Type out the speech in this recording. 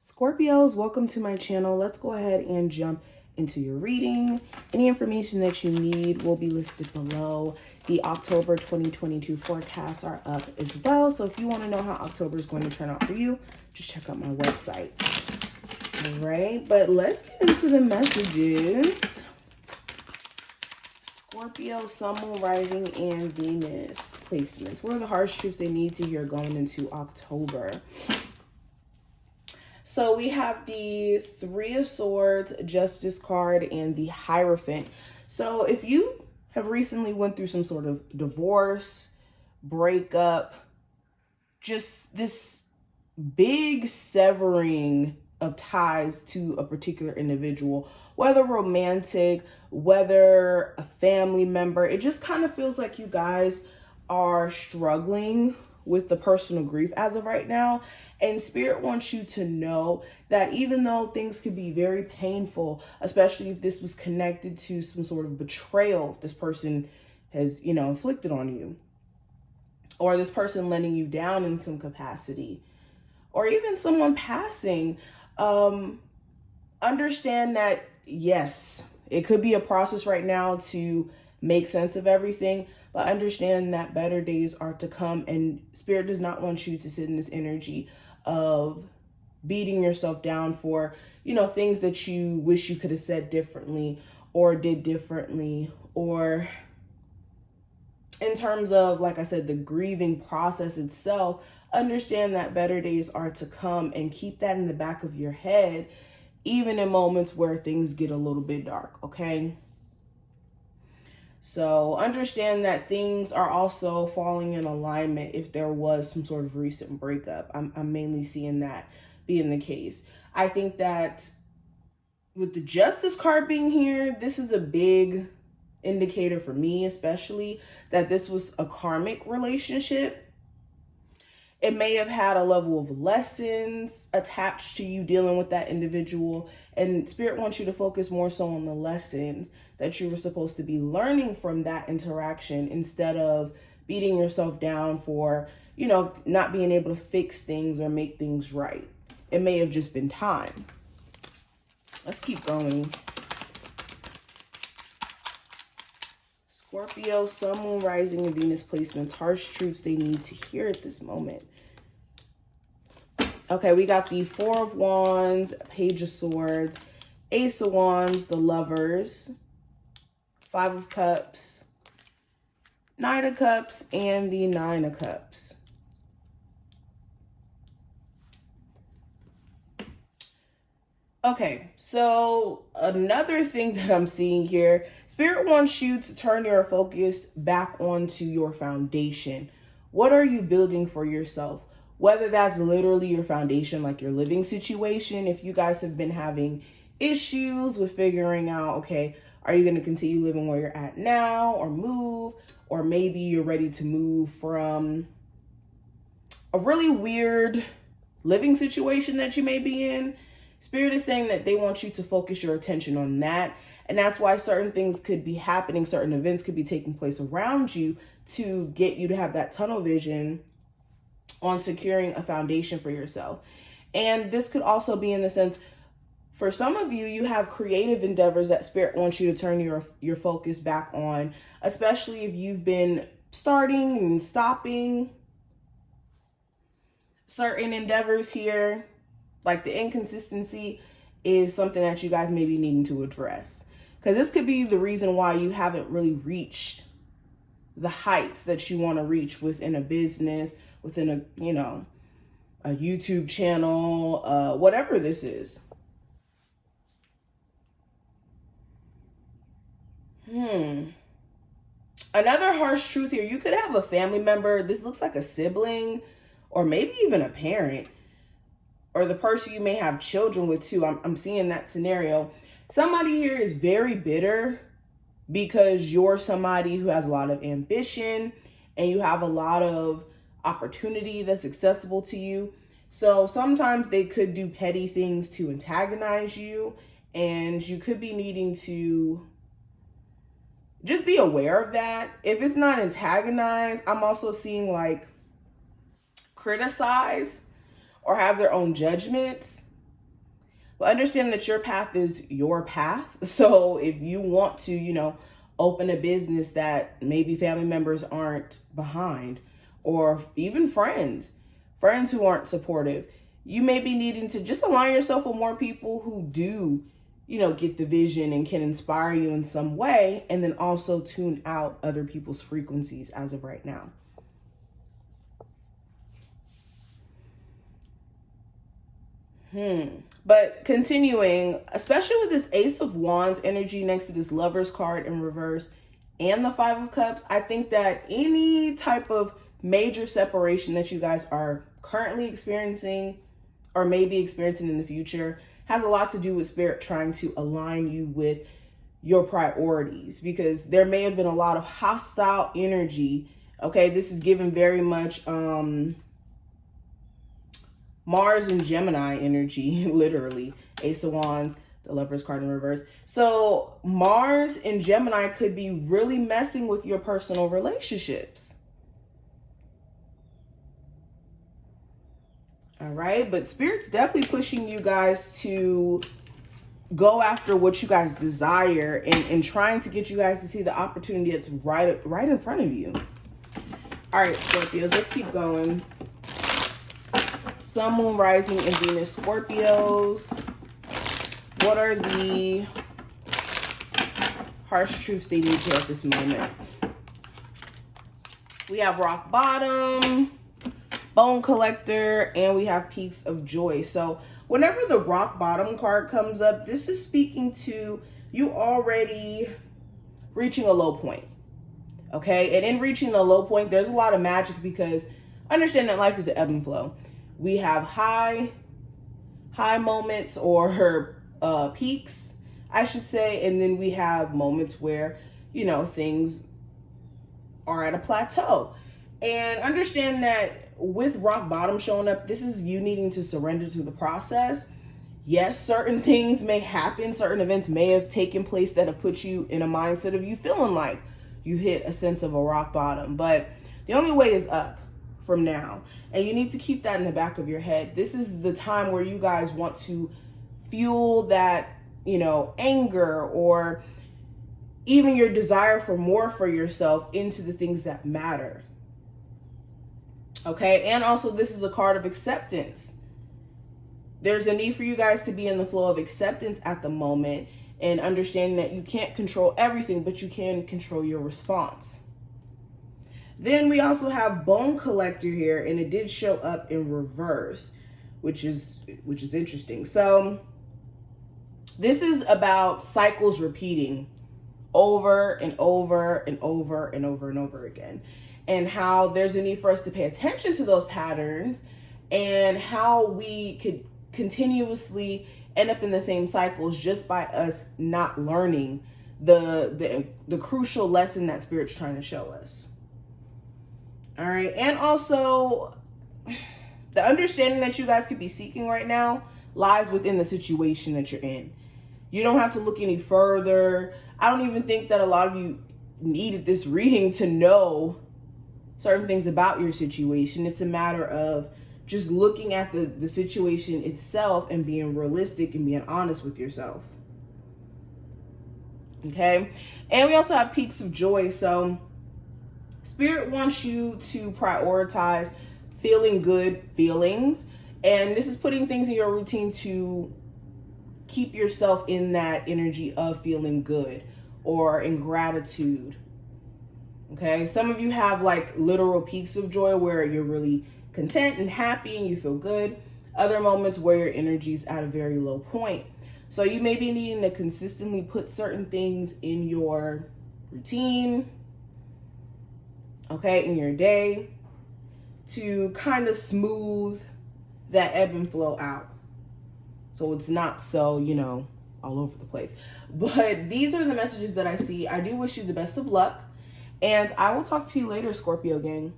Scorpios, welcome to my channel. Let's go ahead and jump into your reading. Any information that you need will be listed below. The October 2022 forecasts are up as well. So if you want to know how October is going to turn out for you, just check out my website. All right, but let's get into the messages. Scorpio, Sun, Moon, Rising, and Venus placements. What are the harsh truths they need to hear going into October? So we have the Three of Swords, Justice card, and the Hierophant. So if you have recently went through some sort of divorce, breakup, just this big severing of ties to a particular individual, whether romantic, whether a family member, it just kind of feels like you guys are struggling with the personal grief as of right now. And Spirit wants you to know that even though things could be very painful, especially if this was connected to some sort of betrayal this person has, inflicted on you, or this person letting you down in some capacity, or even someone passing, understand that, yes, it could be a process right now to make sense of everything, but understand that better days are to come, and Spirit does not want you to sit in this energy of beating yourself down for, things that you wish you could have said differently or did differently, or in terms of, like I said, the grieving process itself. Understand that better days are to come, and keep that in the back of your head, even in moments where things get a little bit dark, okay? So understand that things are also falling in alignment if there was some sort of recent breakup. I'm mainly seeing that being the case. I think that with the Justice card being here, this is a big indicator for me, especially, that this was a karmic relationship. It may have had a level of lessons attached to you dealing with that individual, and Spirit wants you to focus more so on the lessons that you were supposed to be learning from that interaction, instead of beating yourself down for, not being able to fix things or make things right. It may have just been time. Let's keep going. Scorpio, Sun, Moon, Rising, and Venus placements. Harsh truths they need to hear at this moment. Okay, we got the Four of Wands, Page of Swords, Ace of Wands, the Lovers, Five of Cups, Knight of Cups, and the Nine of Cups. Okay, so another thing that I'm seeing here, Spirit wants you to turn your focus back onto your foundation. What are you building for yourself? Whether that's literally your foundation, like your living situation, if you guys have been having issues with figuring out, okay, are you going to continue living where you're at now, or move, or maybe you're ready to move from a really weird living situation that you may be in. Spirit is saying that they want you to focus your attention on that. And that's why certain things could be happening, certain events could be taking place around you to get you to have that tunnel vision on securing a foundation for yourself. And this could also be in the sense, for some of you, you have creative endeavors that Spirit wants you to turn your focus back on, especially if you've been starting and stopping certain endeavors here. Like the inconsistency is something that you guys may be needing to address, because this could be the reason why you haven't really reached the heights that you want to reach within a business, within a YouTube channel, whatever this is. Another harsh truth here, you could have a family member, this looks like a sibling, or maybe even a parent, or the person you may have children with too. I'm seeing that scenario. Somebody here is very bitter because you're somebody who has a lot of ambition and you have a lot of opportunity that's accessible to you. So sometimes they could do petty things to antagonize you, and you could be needing to just be aware of that. If it's not antagonize, I'm also seeing like criticize or have their own judgments. But understand that your path is your path. So if you want to, you know, open a business that maybe family members aren't behind, or even friends who aren't supportive, you may be needing to just align yourself with more people who do, you know, get the vision and can inspire you in some way, and then also tune out other people's frequencies as of right now. But continuing, especially with this Ace of Wands energy next to this Lover's card in reverse and the Five of Cups, I think that any type of major separation that you guys are currently experiencing or maybe experiencing in the future has a lot to do with Spirit trying to align you with your priorities, because there may have been a lot of hostile energy. Okay, this is given very much Mars and Gemini energy, literally. Ace of Wands, the Lover's card in reverse. So Mars and Gemini could be really messing with your personal relationships. All right, but Spirit's definitely pushing you guys to go after what you guys desire, and trying to get you guys to see the opportunity that's right in front of you. All right, Scorpios, let's keep going. Sun, Moon, Rising, and Venus Scorpios. What are the harsh truths they need to at this moment? We have Rock Bottom, Bone Collector, and we have Peaks of Joy. So whenever the Rock Bottom card comes up, this is speaking to you already reaching a low point. Okay, and in reaching the low point, there's a lot of magic, because understand that life is an ebb and flow. We have high moments, or peaks, I should say, and then we have moments where, you know, things are at a plateau. And understand that with Rock Bottom showing up, this is you needing to surrender to the process. Yes, certain things may happen, certain events may have taken place that have put you in a mindset of you feeling like you hit a sense of a rock bottom, but the only way is up from now. And you need to keep that in the back of your head. This is the time where you guys want to fuel that, you know, anger or even your desire for more for yourself into the things that matter. Okay, and also this is a card of acceptance. There's a need for you guys to be in the flow of acceptance at the moment, and understanding that you can't control everything, but you can control your response. Then we also have Bone Collector here, and it did show up in reverse, which is interesting. So this is about cycles repeating over and over and over and over and over again, and how there's a need for us to pay attention to those patterns, and how we could continuously end up in the same cycles just by us not learning the crucial lesson that Spirit's trying to show us. All right, and also the understanding that you guys could be seeking right now lies within the situation that you're in. You don't have to look any further. I don't even think that a lot of you needed this reading to know certain things about your situation. It's a matter of just looking at the situation itself and being realistic and being honest with yourself. Okay, and we also have Peaks of Joy. So Spirit wants you to prioritize feeling good feelings, and this is putting things in your routine to keep yourself in that energy of feeling good or in gratitude. Okay, some of you have like literal peaks of joy where you're really content and happy and you feel good. Other moments where your energy is at a very low point. So you may be needing to consistently put certain things in your routine, okay, in your day, to kind of smooth that ebb and flow out. So it's not so, you know, all over the place. But these are the messages that I see. I do wish you the best of luck, and I will talk to you later, Scorpio gang.